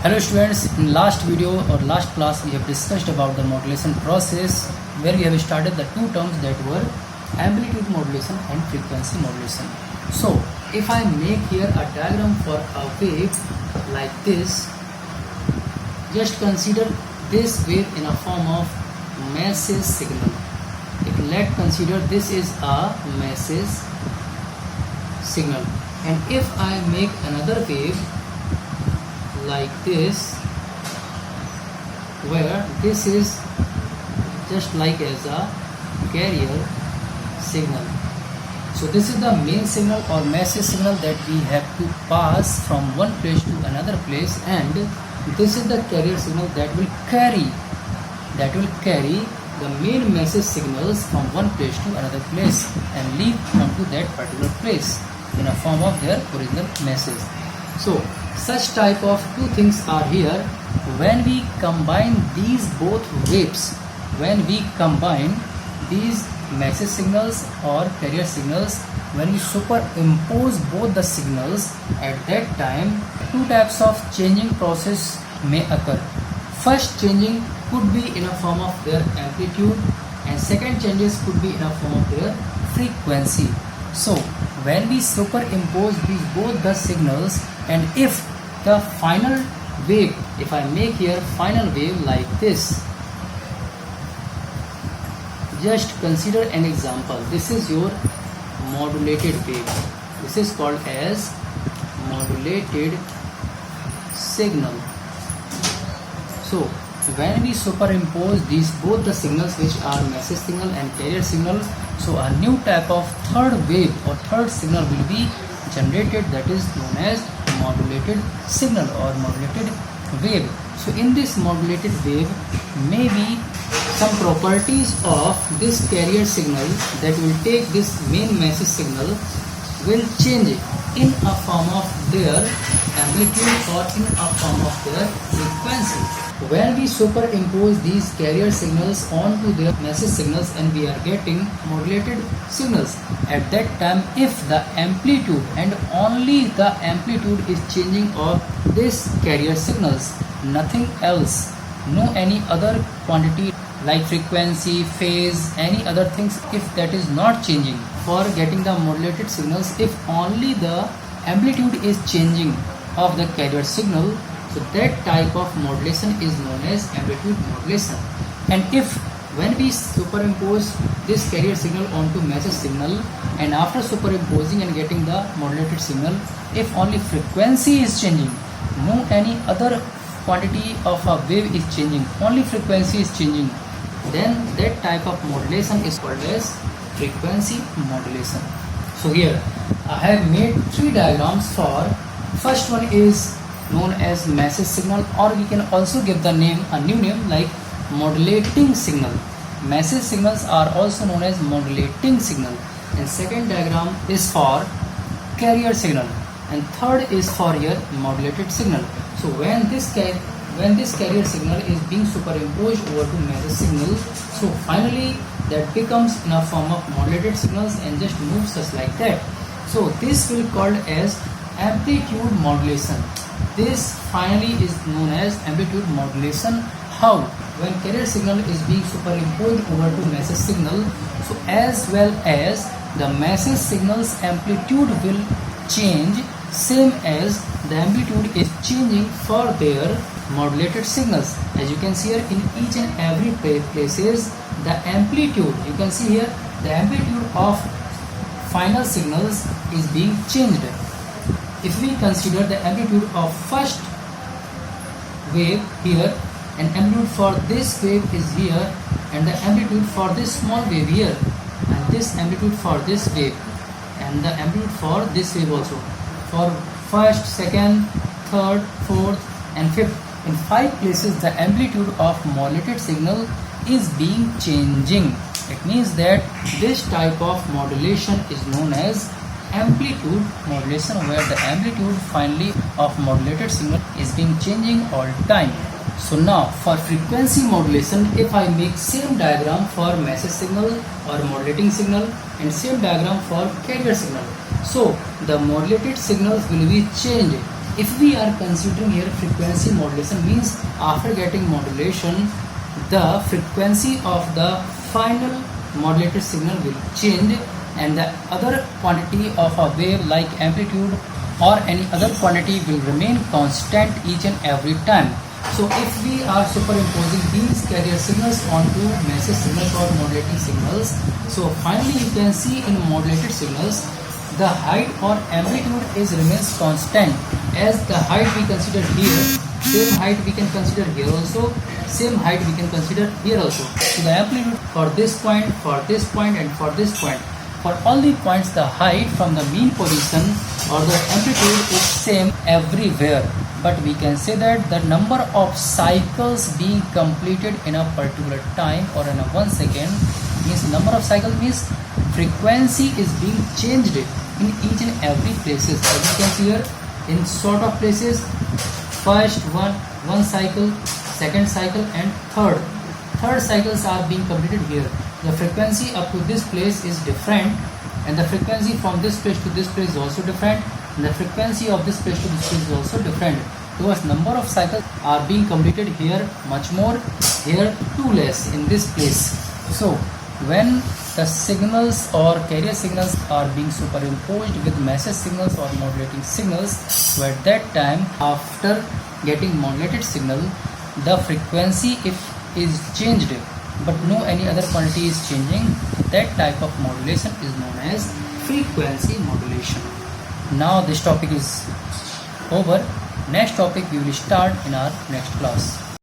Hello students, in last video or last class we have discussed about the modulation process where we have started the two terms that were amplitude modulation and frequency modulation. So if I make here a diagram for a wave like this, just consider this wave in a form of message signal. Let's consider this is a message signal, and if I make another wave like this where this is just like as a carrier signal. So this is the main signal or message signal that we have to pass from one place to another place, and this is the carrier signal that will carry the main message signals from one place to another place and lead onto that particular place in a form of their original message. So such type of two things are here. When we combine these both waves, when we combine these message signals or carrier signals, when we superimpose both the signals, at that time two types of changing process may occur. First changing could be in a form of their amplitude, and second changes could be in a form of their frequency. So when we superimpose these both the signals, and if the final wave, if I make here final wave like this, just consider an example. This is your modulated wave. This is called as modulated signal. So when we superimpose these both the signals, which are message signal and carrier signal, so a new type of third wave or third signal will be generated, that is known as modulated signal or modulated wave. So in this modulated wave, maybe some properties of this carrier signal that will take this main message signal will change in a form of their amplitude or in a form of their frequency. When we superimpose these carrier signals onto their message signals and we are getting modulated signals, at that time if the amplitude and only the amplitude is changing of this carrier signals, nothing else, no any other quantity like frequency, phase, any other things, if that is not changing for getting the modulated signals, if only the amplitude is changing of the carrier signal, so that type of modulation is known as amplitude modulation. And if when we superimpose this carrier signal onto message signal, and after superimposing and getting the modulated signal, if only frequency is changing, no any other quantity of a wave is changing, only frequency is changing, then that type of modulation is called as frequency modulation. So here I have made three diagrams for. First one is known as message signal, or we can also give the name, a new name like modulating signal. Message signals are also known as modulating signal. And second diagram is for carrier signal, and third is for your modulated signal. So when this carrier signal is being superimposed over to message signal, so finally that becomes in a form of modulated signals and just moves just like that. So this will called as amplitude modulation. This finally is known as amplitude modulation. How? When carrier signal is being superimposed over to message signal, so as well as the message signal's amplitude will change, same as the amplitude is changing for their modulated signals. As you can see here, in each and every places, the amplitude, you can see here, the amplitude of final signals is being changed. If we consider the amplitude of first wave here, and amplitude for this wave is here, and the amplitude for this small wave here, and this amplitude for this wave, and the amplitude for this wave also, for first, second, third, fourth and fifth, in 5 places the amplitude of modulated signal is being changing. It means that this type of modulation is known as amplitude modulation, where the amplitude finally of modulated signal is being changing all time. So now for frequency modulation, if I make same diagram for message signal or modulating signal and same diagram for carrier signal, so the modulated signals will be changed if we are considering here frequency modulation, means after getting modulation, the frequency of the final modulated signal will change and the other quantity of a wave like amplitude or any other quantity will remain constant each and every time. So if we are superimposing these carrier signals onto message signals or modulating signals, so finally you can see in modulated signals the height or amplitude is remains constant. As the height we consider here, same height we can consider here also, same height we can consider here also. So the amplitude for this point, for this point and for this point, for all the points the height from the mean position or the amplitude is same everywhere. But we can say that the number of cycles being completed in a particular time or in a 1 second, means number of cycles means frequency is being changed in each and every places. As you can see here, in sort of places, first one cycle, second cycle and third cycles are being completed here. The frequency up to this place is different and the frequency from this place to this place is also different and the frequency of this place to this place is also different. Because number of cycles are being completed here much more, here too less in this place. So when the signals or carrier signals are being superimposed with message signals or modulating signals, so at that time after getting modulated signal, the frequency if is changed but no any other quantity is changing, that type of modulation is known as frequency modulation. Now this topic is over. Next topic we will start in our next class.